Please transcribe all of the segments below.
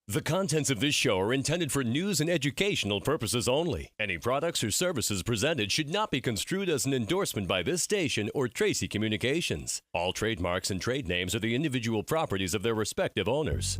The contents of this show are intended for news and educational purposes only. Any products or services presented should not be construed as an endorsement by this station or Tracy Communications. All trademarks and trade names are the individual properties of their respective owners.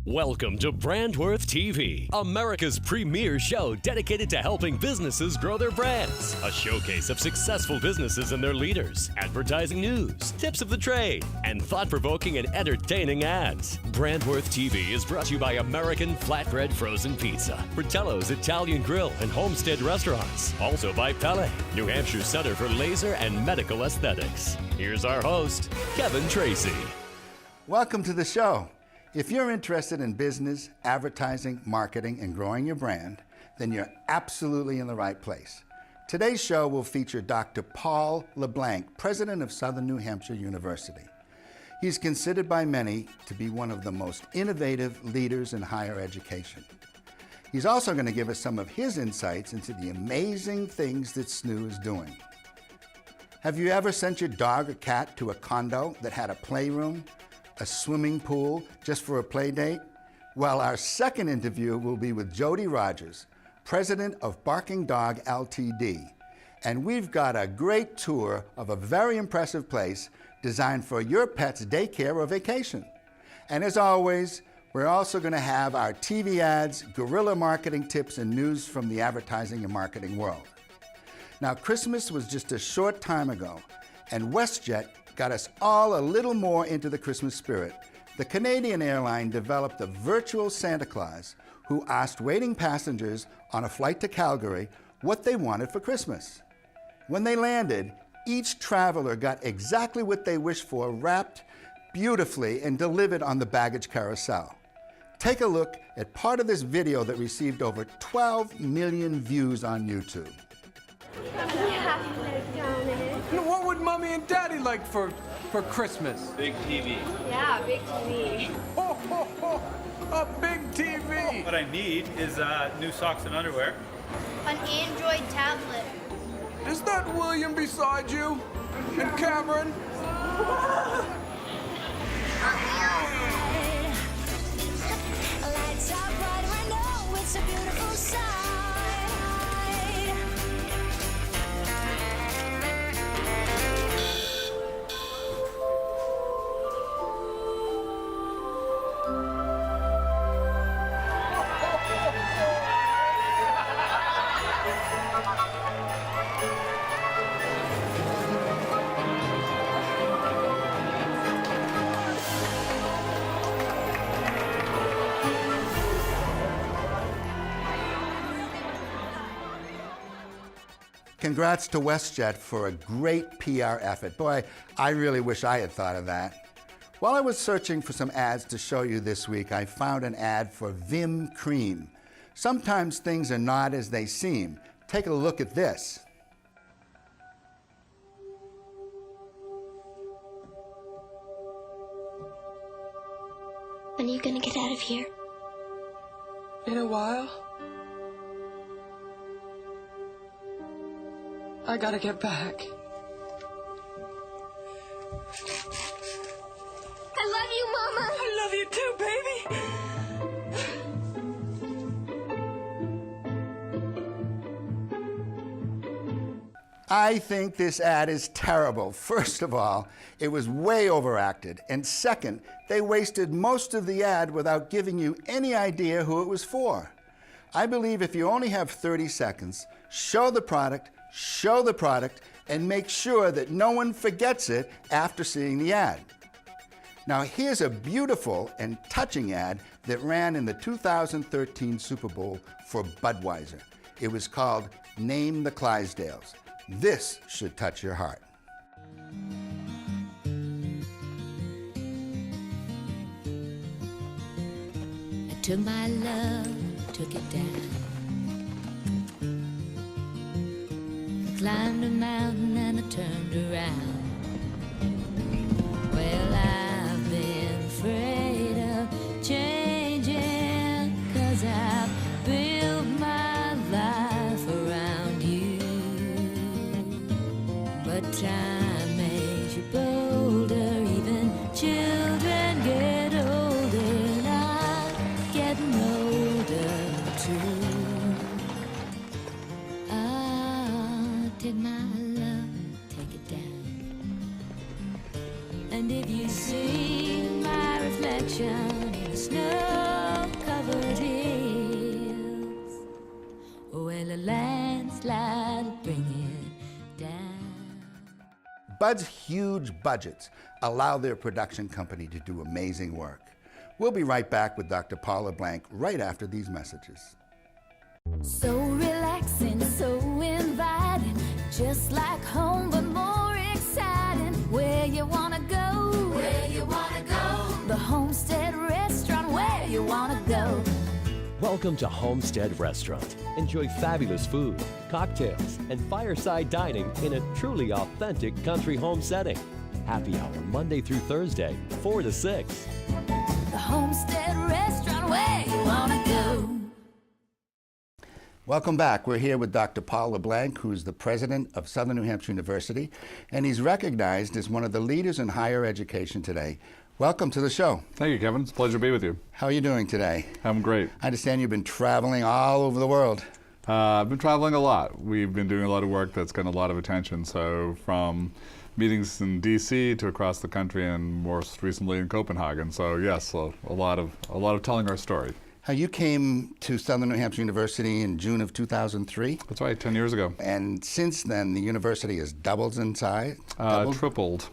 Welcome to Brandworth TV, America's premier show dedicated to helping businesses grow their brands. A showcase of successful businesses and their leaders, advertising news, tips of the trade, and thought-provoking and entertaining ads. Brandworth TV is brought to you by American Flatbread Frozen Pizza, Fratello's Italian Grill and Homestead Restaurants. Also by Pele, New Hampshire Center for Laser and Medical Aesthetics. Here's our host, Kevin Tracy. Welcome to the show. If you're interested in business, advertising, marketing, and growing your brand, then you're absolutely in the right place. Today's show will feature Dr. Paul LeBlanc, president of Southern New Hampshire University. He's considered by many to be one of the most innovative leaders in higher education. He's also going to give us some of his insights into the amazing things that SNU is doing. Have you ever sent your dog or cat to a condo that had a playroom, a swimming pool, just for a play date? Well, our second interview will be with Jody Rogers, president of Barking Dog Ltd. And we've got a great tour of a very impressive place designed for your pet's daycare or vacation. And as always, we're also going to have our TV ads, guerrilla marketing tips, and news from the advertising and marketing world. Now, Christmas was just a short time ago, and WestJet got us all a little more into the Christmas spirit. The Canadian airline developed a virtual Santa Claus who asked waiting passengers on a flight to Calgary what they wanted for Christmas. When they landed, each traveler got exactly what they wished for, wrapped beautifully and delivered on the baggage carousel. Take a look at part of this video that received over 12 million views on YouTube. What would Mommy and Daddy like for Christmas? Big TV. Yeah, big TV. Oh, ho, ho, a big TV! What I need is new socks and underwear. An Android tablet. Is that William beside you? And Cameron? Lights out bright, I know it's a beautiful sight. Congrats to WestJet for a great PR effort. Boy, I really wish I had thought of that. While I was searching for some ads to show you this week, I found an ad for Vim Cream. Sometimes things are not as they seem. Take a look at this. When are you gonna get out of here? In a while. I gotta get back. I love you, Mama. I love you too, baby. I think this ad is terrible. First of all, it was way overacted. And second, they wasted most of the ad without giving you any idea who it was for. I believe if you only have 30 seconds, show the product, and make sure that no one forgets it after seeing the ad. Now here's a beautiful and touching ad that ran in the 2013 Super Bowl for Budweiser. It was called Name the Clydesdales. This should touch your heart. I took my love, took it down. Climbed a mountain and I turned around. Well, I've been afraid of changing, 'cause I've built my life around you. But time makes you bolder, even children get older. And I And if you see my reflection in the snow-covered hills, well, a landslide will bring it down. Bud's huge budgets allow their production company to do amazing work. We'll be right back with Dr. Paula Blank right after these messages. So relaxing, so inviting, just like home, but more exciting. Where you wanna go? Where you wanna go? The Homestead Restaurant, where you wanna go? Welcome to Homestead Restaurant. Enjoy fabulous food, cocktails, and fireside dining in a truly authentic country home setting. Happy hour Monday through Thursday, 4 to 6. The Homestead Restaurant, where you wanna go? Welcome back. We're here with Dr. Paul LeBlanc, who's the president of Southern New Hampshire University, and he's recognized as one of the leaders in higher education today. Welcome to the show. Thank you, Kevin. It's a pleasure to be with you. How are you doing today? I'm great. I understand you've been traveling all over the world. I've been traveling a lot. We've been doing a lot of work that's gotten a lot of attention. So from meetings in D.C. to across the country, and most recently in Copenhagen. So yes, a lot of telling our story. You came to Southern New Hampshire University in June of 2003. That's right, 10 years ago. And since then, the university has doubled in size. Tripled.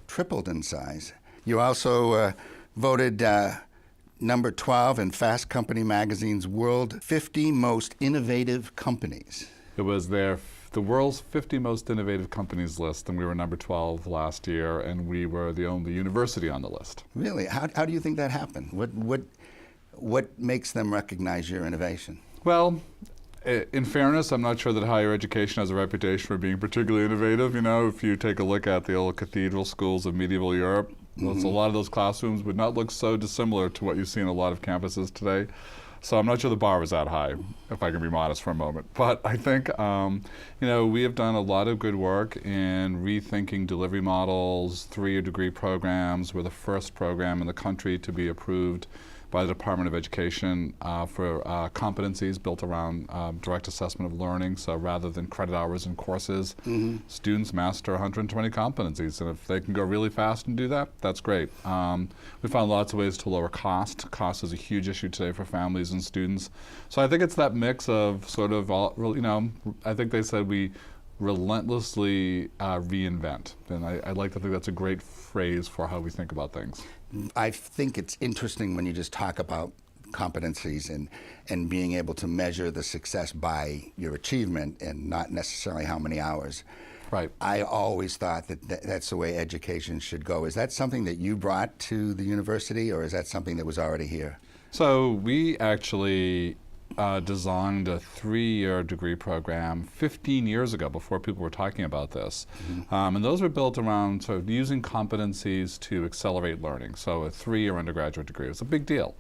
Tripled in size. You also voted number 12 in Fast Company magazine's World 50 Most Innovative Companies. It was the world's 50 most innovative companies list, and we were number 12 last year, and we were the only university on the list. Really? How do you think that happened? What makes them recognize your innovation? Well, in fairness, I'm not sure that higher education has a reputation for being particularly innovative. You know, if you take a look at the old cathedral schools of medieval Europe, a lot of those classrooms would not look so dissimilar to what you see in a lot of campuses today. So I'm not sure the bar was that high, if I can be modest for a moment. But I think, we have done a lot of good work in rethinking delivery models, 3-year degree programs. We're the first program in the country to be approved by the Department of Education for competencies built around direct assessment of learning. So rather than credit hours and courses, students master 120 competencies. And if they can go really fast and do that, that's great. We found lots of ways to lower cost. Cost is a huge issue today for families and students. So I think it's that mix of sort of, I think they said we relentlessly reinvent. And I like to think that's a great phrase for how we think about things. I think it's interesting when you just talk about competencies and being able to measure the success by your achievement and not necessarily how many hours. Right. I always thought that's the way education should go. Is that something that you brought to the university, or is that something that was already here? So we actually designed a 3-year degree program 15 years ago, before people were talking about this. And those were built around sort of using competencies to accelerate learning. So a 3-year undergraduate degree was a big deal.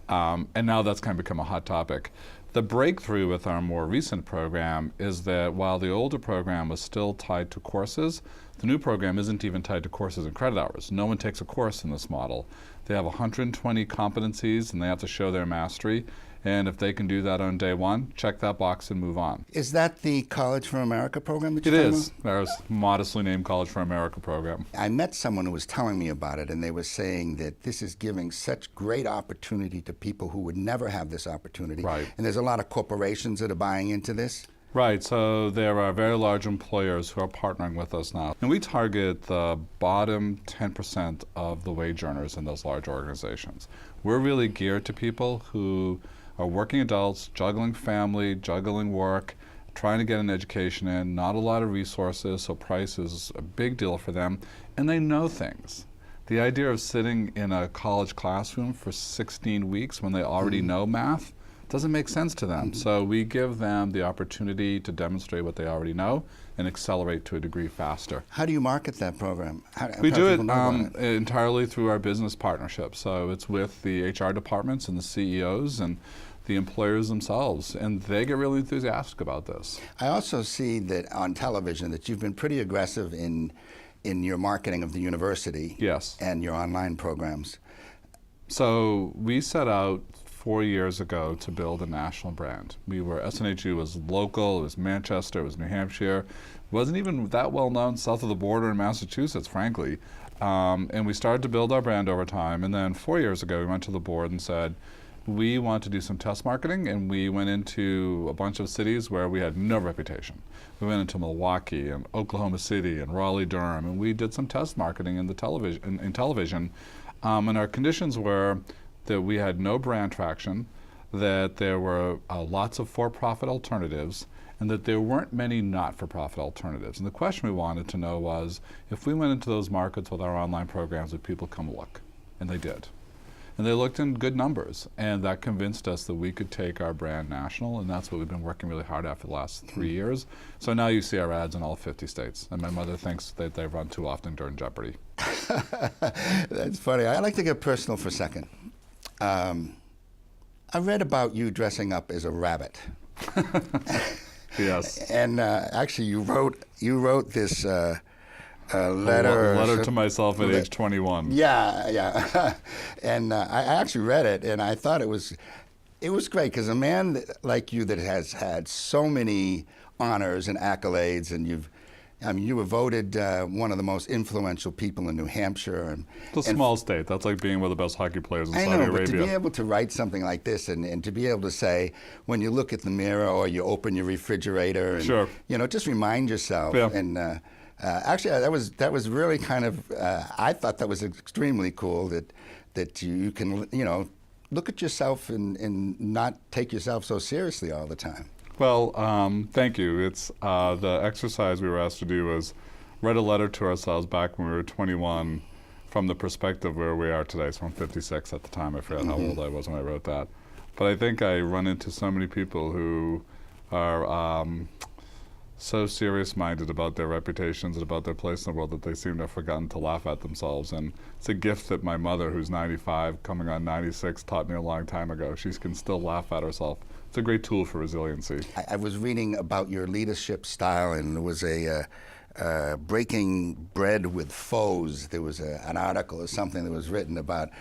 And now that's kind of become a hot topic. The breakthrough with our more recent program is that while the older program was still tied to courses, the new program isn't even tied to courses and credit hours. No one takes a course in this model. They have 120 competencies, and they have to show their mastery. And if they can do that on day one, check that box and move on. Is that the College for America program that you're talking about? It is. There's a modestly named College for America program. I met someone who was telling me about it, and they were saying that this is giving such great opportunity to people who would never have this opportunity. Right. And there's a lot of corporations that are buying into this. Right, so there are very large employers who are partnering with us now. And we target the bottom 10% of the wage earners in those large organizations. We're really geared to people who are working adults, juggling family, juggling work, trying to get an education in, not a lot of resources, so price is a big deal for them, and they know things. The idea of sitting in a college classroom for 16 weeks when they already know math doesn't make sense to them. So we give them the opportunity to demonstrate what they already know and accelerate to a degree faster. How do you market that program? We do it entirely through our business partnerships. So it's with the HR departments and the CEOs and the employers themselves, and they get really enthusiastic about this. I also see that on television that you've been pretty aggressive in your marketing of the university. Yes. And your online programs. So we set out 4 years ago to build a national brand. SNHU was local, it was Manchester, it was New Hampshire. It wasn't even that well known south of the border in Massachusetts, frankly. And we started to build our brand over time. And then 4 years ago, we went to the board and said, we want to do some test marketing, and we went into a bunch of cities where we had no reputation. We went into Milwaukee and Oklahoma City and Raleigh-Durham, and we did some test marketing in the television. And our conditions were that we had no brand traction, that there were lots of for-profit alternatives, and that there weren't many not-for-profit alternatives. And the question we wanted to know was, if we went into those markets with our online programs, would people come look? And they did. And they looked in good numbers, and that convinced us that we could take our brand national, and that's what we've been working really hard at for the last 3 years. So now you see our ads in all 50 states, and my mother thinks that they run too often during Jeopardy. That's funny. I'd like to get personal for a second. I read about you dressing up as a rabbit. Yes. And actually, you wrote this letter. A letter to myself at age 21. Yeah. And I actually read it, and I thought it was great, because a man like you that has had so many honors and accolades, and you were voted one of the most influential people in New Hampshire. It's a small state. That's like being one of the best hockey players in Saudi Arabia. But to be able to write something like this, and to be able to say, when you look at the mirror or you open your refrigerator, and sure. Just remind yourself. Yeah. And actually, that was really kind of. I thought that was extremely cool that you can look at yourself and not take yourself so seriously all the time. Well, thank you. It's the exercise we were asked to do was write a letter to ourselves back when we were 21 from the perspective where we are today. So I'm 56 at the time. I forgot how old I was when I wrote that. But I think I run into so many people who are so serious-minded about their reputations and about their place in the world that they seem to have forgotten to laugh at themselves. And it's a gift that my mother, who's 95, coming on 96, taught me a long time ago. She can still laugh at herself. It's a great tool for resiliency. I was reading about your leadership style, and there was a breaking bread with foes. There was an article or something that was written about,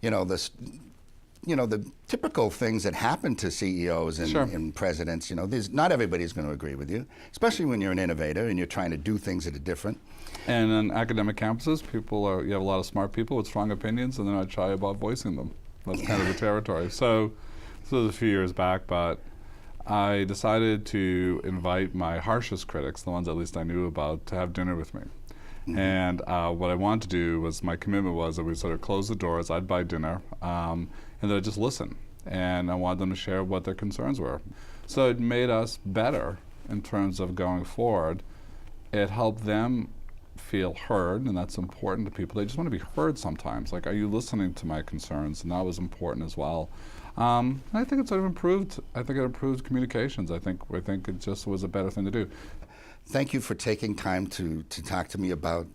the typical things that happen to CEOs and, sure. and presidents. Not everybody's going to agree with you, especially when you're an innovator and you're trying to do things that are different. And on academic campuses, you have a lot of smart people with strong opinions, and they're not shy about voicing them. That's kind of the territory. So this was a few years back, but I decided to invite my harshest critics, the ones at least I knew about, to have dinner with me. Mm-hmm. And what I wanted to do was, my commitment was that we sort of close the doors, I'd buy dinner, and then I'd just listen. And I wanted them to share what their concerns were. So it made us better in terms of going forward. It helped them feel heard, and that's important to people. They just want to be heard sometimes. Like, are you listening to my concerns? And that was important as well. And I think it sort of improved. I think it improved communications. I think it just was a better thing to do. Thank you for taking time to talk to me about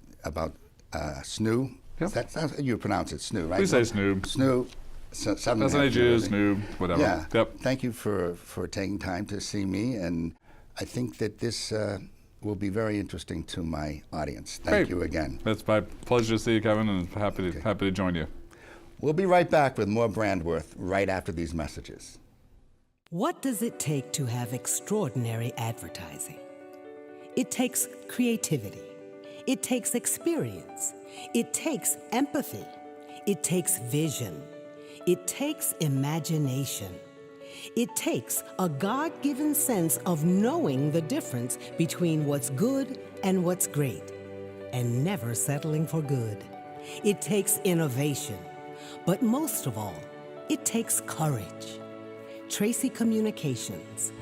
SNU. Yep. That's how you pronounce it, SNU, right? We say SNU. SNU. Southern That's an Jersey. SNU, whatever. Yeah. Yep. Thank you for taking time to see me, and I think that this will be very interesting to my audience. Thank you again. It's my pleasure to see you, Kevin, and happy to join you. We'll be right back with more Brandworth right after these messages. What does it take to have extraordinary advertising? It takes creativity. It takes experience. It takes empathy. It takes vision. It takes imagination. It takes a God-given sense of knowing the difference between what's good and what's great, and never settling for good. It takes innovation. But most of all, it takes courage. Tracy Communications,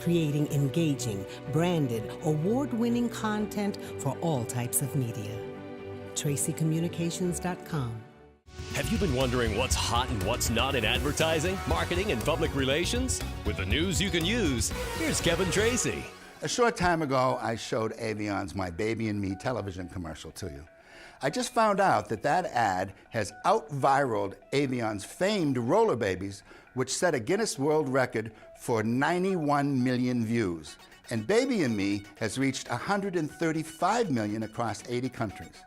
creating engaging, branded, award-winning content for all types of media. TracyCommunications.com. Have you been wondering what's hot and what's not in advertising, marketing, and public relations? With the news you can use, here's Kevin Tracy. A short time ago, I showed Avion's My Baby and Me television commercial to you. I just found out that ad has out-viraled Avion's famed roller babies, which set a Guinness World Record for 91 million views. And Baby and Me has reached 135 million across 80 countries.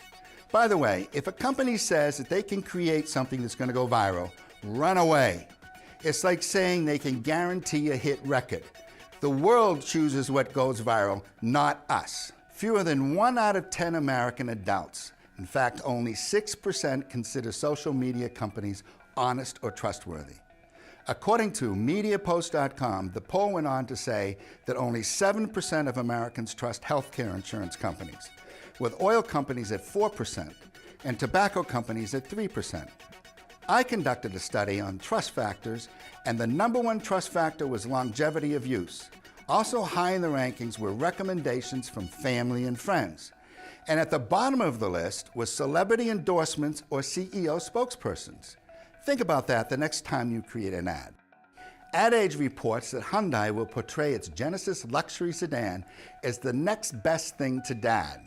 By the way, if a company says that they can create something that's going to go viral, run away. It's like saying they can guarantee a hit record. The world chooses what goes viral, not us. Fewer than 1 out of 10 American adults In fact, only 6% consider social media companies honest or trustworthy. According to MediaPost.com, the poll went on to say that only 7% of Americans trust healthcare insurance companies, with oil companies at 4% and tobacco companies at 3%. I conducted a study on trust factors, and the number one trust factor was longevity of use. Also high in the rankings were recommendations from family and friends. And at the bottom of the list was celebrity endorsements or CEO spokespersons. Think about that the next time you create an ad. Ad Age reports that Hyundai will portray its Genesis luxury sedan as the next best thing to Dad.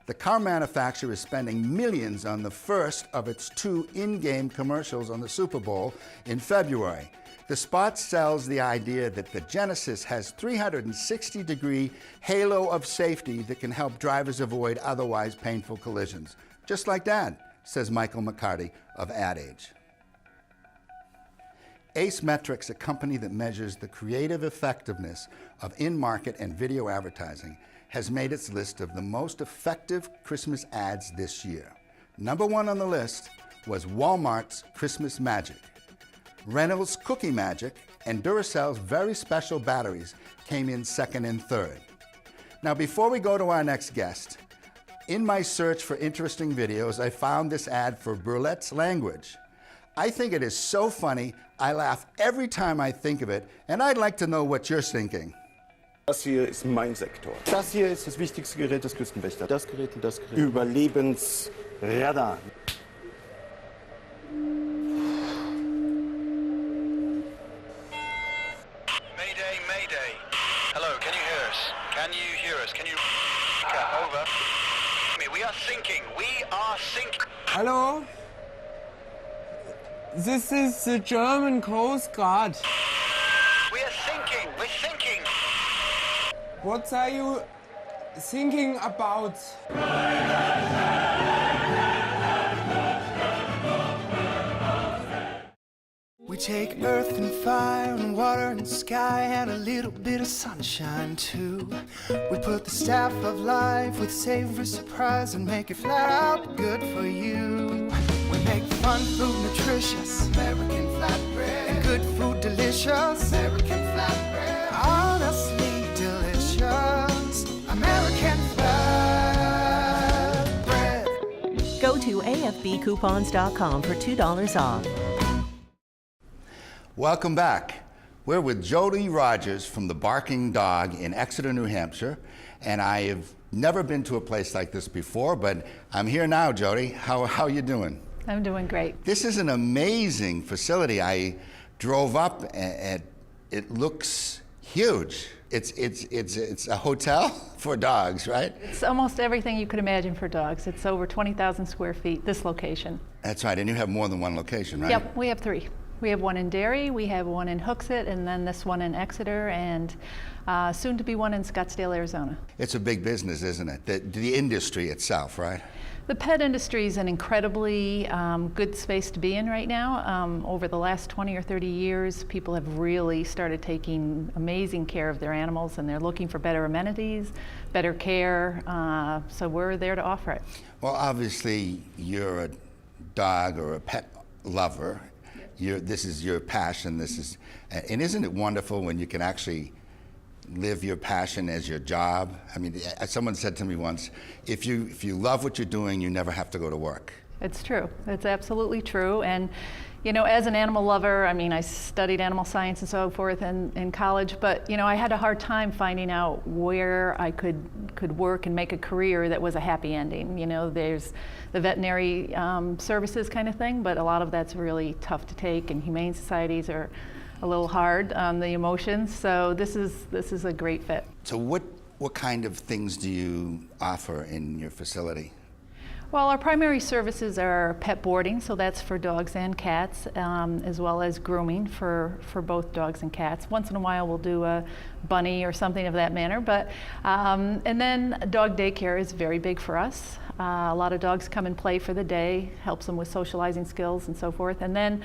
The car manufacturer is spending millions on the first of its 2 in-game commercials on the Super Bowl in February. The spot sells the idea that the Genesis has 360-degree halo of safety that can help drivers avoid otherwise painful collisions. Just like Dad, says Michael McCarty of Ad Age. Ace Metrics, a company that measures the creative effectiveness of in-market and video advertising, has made its list of the most effective Christmas ads this year. Number 1 on the list was Walmart's Christmas Magic. Reynolds' Cookie Magic and Duracell's very special batteries came in second and third. Now, before we go to our next guest, in my search for interesting videos, I found this ad for Burlette's Language. I think it is so funny, I laugh every time I think of it, and I'd like to know what you're thinking. Das hier ist mein Sektor. Das hier ist das wichtigste Gerät des Küstenwächters. Das Gerät und das Gerät. Überlebensradar. Mayday, mayday. Hello, can you hear us? Can you hear us? Can you... Over. We are sinking. We are sinking. Hello? This is the German Coast Guard. We are sinking. We're sinking. What are you thinking about? We take earth and fire and water and sky and a little bit of sunshine too. We put the staff of life with savory surprise and make it flat out good for you. We make fun food nutritious, American flatbread, and good food delicious, American flatbread, honestly delicious, American flatbread. Go to afbcoupons.com for $2 off. Welcome back. We're with Jody Rogers from the Barking Dog in Exeter, New Hampshire, and I have never been to a place like this before, but I'm here now, Jody. How are you doing? I'm doing great. This is an amazing facility. I drove up and it looks huge. It's a hotel for dogs, right? It's almost everything you could imagine for dogs. It's over 20,000 square feet, this location. That's right, and you have more than one location, right? Yep, we have 3. We have one in Derry, we have one in Hooksett, and then this one in Exeter, and soon to be one in Scottsdale, Arizona. It's a big business, isn't it? The industry itself, right? The pet industry is an incredibly good space to be in right now. Over the last 20 or 30 years, people have really started taking amazing care of their animals, and they're looking for better amenities, better care, so we're there to offer it. Well, obviously, you're a dog or a pet lover. This is your passion. And isn't it wonderful when you can actually live your passion as your job? I mean, someone said to me once, if you love what you're doing, you never have to go to work. It's true. It's absolutely true. And you know, as an animal lover, I mean, I studied animal science and so forth in college, but you know, I had a hard time finding out where I could work and make a career that was a happy ending. You know, there's the veterinary services kind of thing, but a lot of that's really tough to take, and humane societies are a little hard on the emotions. So this is a great fit. So what kind of things do you offer in your facility? Well, our primary services are pet boarding, so that's for dogs and cats, as well as grooming for both dogs and cats. Once in a while we'll do a bunny or something of that manner, but and then dog daycare is very big for us. A lot of dogs come and play for the day, helps them with socializing skills and so forth. And then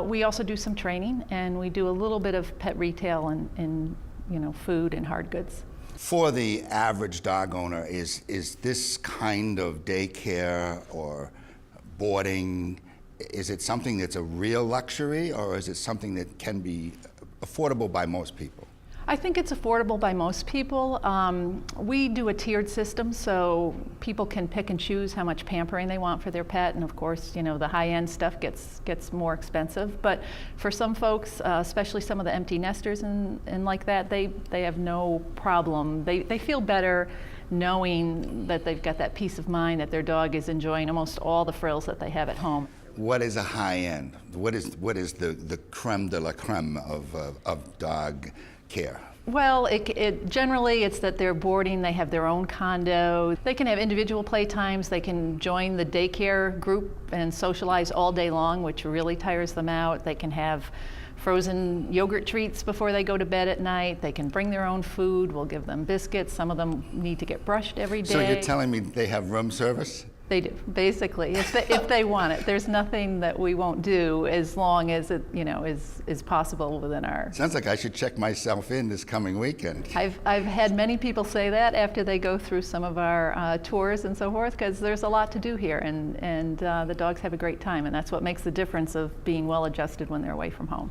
we also do some training, and we do a little bit of pet retail and you know, food and hard goods. For the average dog owner, is this kind of daycare or boarding, is it something that's a real luxury, or is it something that can be affordable by most people? I think it's affordable by most people. We do a tiered system, so people can pick and choose how much pampering they want for their pet, and of course, you know, the high-end stuff gets more expensive. But for some folks, especially some of the empty nesters and like that, they have no problem. They feel better knowing that they've got that peace of mind that their dog is enjoying almost all the frills that they have at home. What is a high end? What is the creme de la creme of dog care? Well, generally it's that they're boarding, they have their own condo. They can have individual playtimes, they can join the daycare group and socialize all day long, which really tires them out. They can have frozen yogurt treats before they go to bed at night. They can bring their own food. We'll give them biscuits. Some of them need to get brushed every day. So you're telling me they have room service? They do, basically, if they want it. There's nothing that we won't do as long as it, you know, is possible within our. Sounds like I should check myself in this coming weekend. I've had many people say that after they go through some of our tours and so forth, because there's a lot to do here, and the dogs have a great time, and that's what makes the difference of being well adjusted when they're away from home.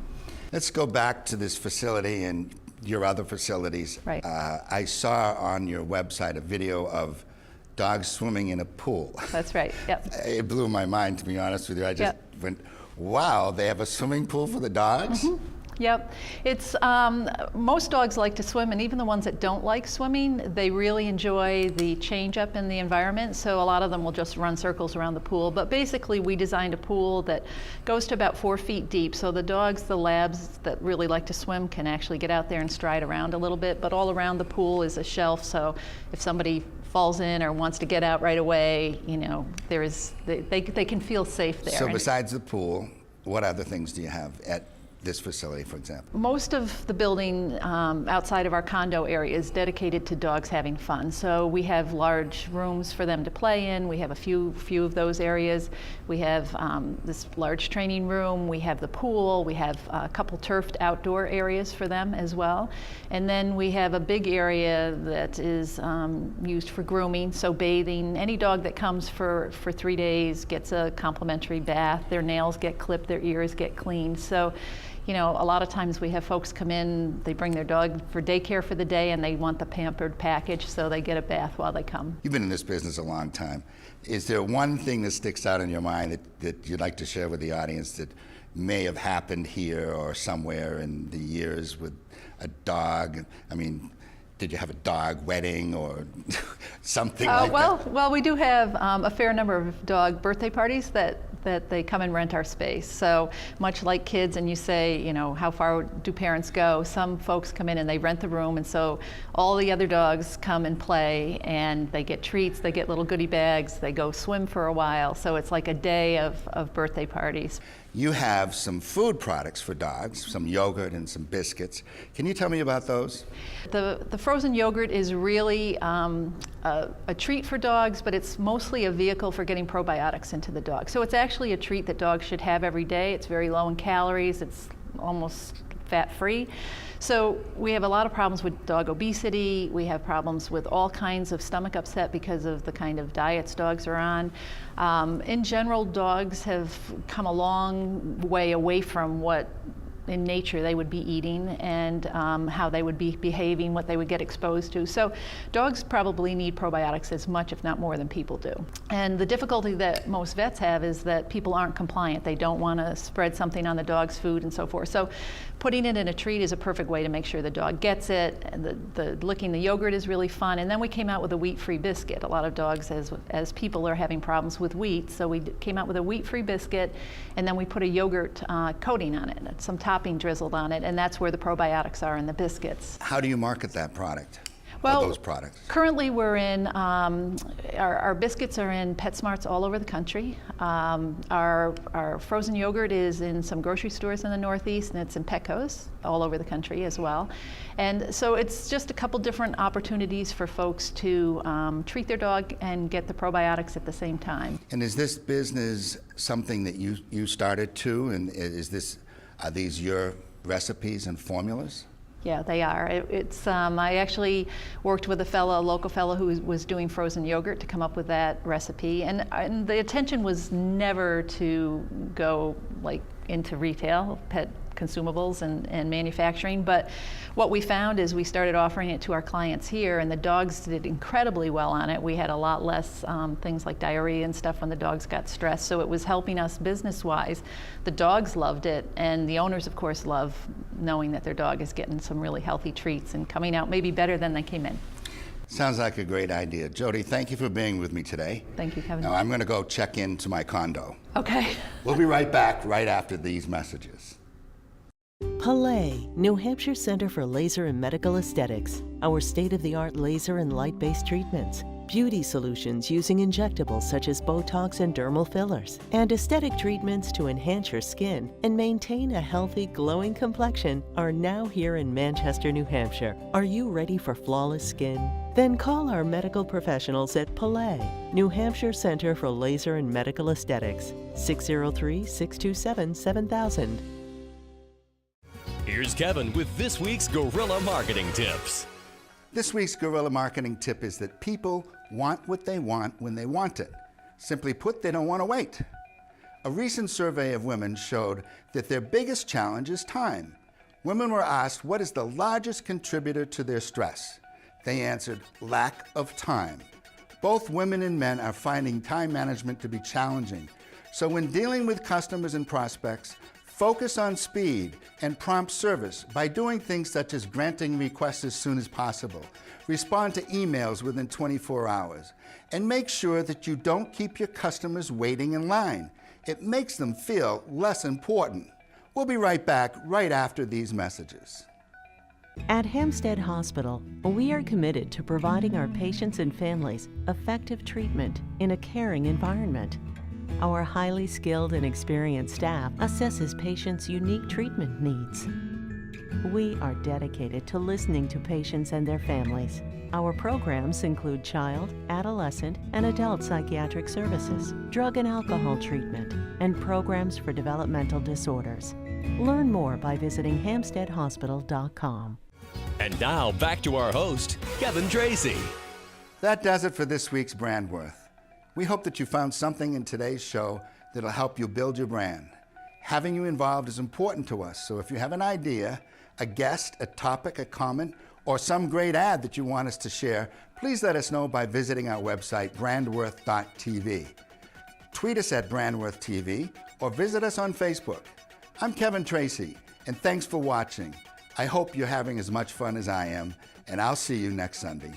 Let's go back to this facility and your other facilities. Right. I saw on your website a video of dogs swimming in a pool. That's right, yep. It blew my mind, to be honest with you. I just went, wow, they have a swimming pool for the dogs? Mm-hmm. Yep. It's most dogs like to swim, and even the ones that don't like swimming, they really enjoy the change up in the environment. So a lot of them will just run circles around the pool. But basically, we designed a pool that goes to about 4 feet deep. So the dogs, the labs that really like to swim, can actually get out there and stride around a little bit. But all around the pool is a shelf. So if somebody falls in or wants to get out right away, you know, they can feel safe there. So besides the pool, what other things do you have at this facility, for example? Most of the building outside of our condo area is dedicated to dogs having fun. So we have large rooms for them to play in. We have a few of those areas. We have this large training room. We have the pool. We have a couple turfed outdoor areas for them as well. And then we have a big area that is used for grooming, so bathing. Any dog that comes for 3 days gets a complimentary bath. Their nails get clipped, their ears get cleaned. So, you know, a lot of times we have folks come in, they bring their dog for daycare for the day, and they want the pampered package, so they get a bath while they come. You've been in this business a long time. Is there one thing that sticks out in your mind that you'd like to share with the audience that may have happened here or somewhere in the years with a dog? I mean, did you have a dog wedding or something like that? Well, we do have a fair number of dog birthday parties that they come and rent our space. So much like kids, and you say, you know, how far do parents go? Some folks come in and they rent the room, and so all the other dogs come and play, and they get treats, they get little goodie bags, they go swim for a while. So it's like a day of birthday parties. You have some food products for dogs, some yogurt and some biscuits. Can you tell me about those? The frozen yogurt is really a treat for dogs, but it's mostly a vehicle for getting probiotics into the dog. So it's actually a treat that dogs should have every day. It's very low in calories. It's almost fat-free. So we have a lot of problems with dog obesity. We have problems with all kinds of stomach upset because of the kind of diets dogs are on. In general, dogs have come a long way away from what in nature they would be eating and how they would be behaving, what they would get exposed to. So dogs probably need probiotics as much, if not more, than people do. And the difficulty that most vets have is that people aren't compliant. They don't want to spread something on the dog's food and so forth. So putting it in a treat is a perfect way to make sure the dog gets it. And the licking the yogurt is really fun. And then we came out with a wheat-free biscuit. A lot of dogs, as people, are having problems with wheat. So we came out with a wheat-free biscuit, and then we put a yogurt coating on it, some topping drizzled on it, and that's where the probiotics are in the biscuits. How do you market that product? Well, those products? Currently we're in, our biscuits are in PetSmarts all over the country. Our frozen yogurt is in some grocery stores in the Northeast, and it's in Petco's all over the country as well. And so it's just a couple different opportunities for folks to treat their dog and get the probiotics at the same time. And is this business something that you started too? And are these your recipes and formulas? Yeah, they are. I actually worked with a local fellow who was doing frozen yogurt to come up with that recipe, and the intention was never to go like into retail, pet consumables and manufacturing, but what we found is we started offering it to our clients here, and the dogs did incredibly well on it. We had a lot less things like diarrhea and stuff when the dogs got stressed, so it was helping us business-wise. The dogs loved it, and the owners, of course, love knowing that their dog is getting some really healthy treats and coming out maybe better than they came in. Sounds like a great idea. Jody, thank you for being with me today. Thank you, Kevin. Now I'm going to go check into my condo. Okay. We'll be right back right after these messages. Palais, New Hampshire Center for Laser and Medical Aesthetics. Our state-of-the-art laser and light-based treatments. Beauty solutions using injectables such as Botox and dermal fillers. And aesthetic treatments to enhance your skin and maintain a healthy, glowing complexion are now here in Manchester, New Hampshire. Are you ready for flawless skin? Then call our medical professionals at Palais, New Hampshire Center for Laser and Medical Aesthetics, 603-627-7000. Here's Kevin with this week's Guerrilla Marketing Tips. This week's guerrilla marketing tip is that people want what they want when they want it. Simply put, they don't want to wait. A recent survey of women showed that their biggest challenge is time. Women were asked what is the largest contributor to their stress. They answered, lack of time. Both women and men are finding time management to be challenging. So when dealing with customers and prospects, focus on speed and prompt service by doing things such as granting requests as soon as possible, respond to emails within 24 hours, and make sure that you don't keep your customers waiting in line. It makes them feel less important. We'll be right back right after these messages. At Hampstead Hospital, we are committed to providing our patients and families effective treatment in a caring environment. Our highly skilled and experienced staff assesses patients' unique treatment needs. We are dedicated to listening to patients and their families. Our programs include child, adolescent, and adult psychiatric services, drug and alcohol treatment, and programs for developmental disorders. Learn more by visiting hampsteadhospital.com. And now back to our host, Kevin Tracy. That does it for this week's Brandworth. We hope that you found something in today's show that'll help you build your brand. Having you involved is important to us, so if you have an idea, a guest, a topic, a comment, or some great ad that you want us to share, please let us know by visiting our website, brandworth.tv. Tweet us at BrandworthTV or visit us on Facebook. I'm Kevin Tracy, and thanks for watching. I hope you're having as much fun as I am, and I'll see you next Sunday.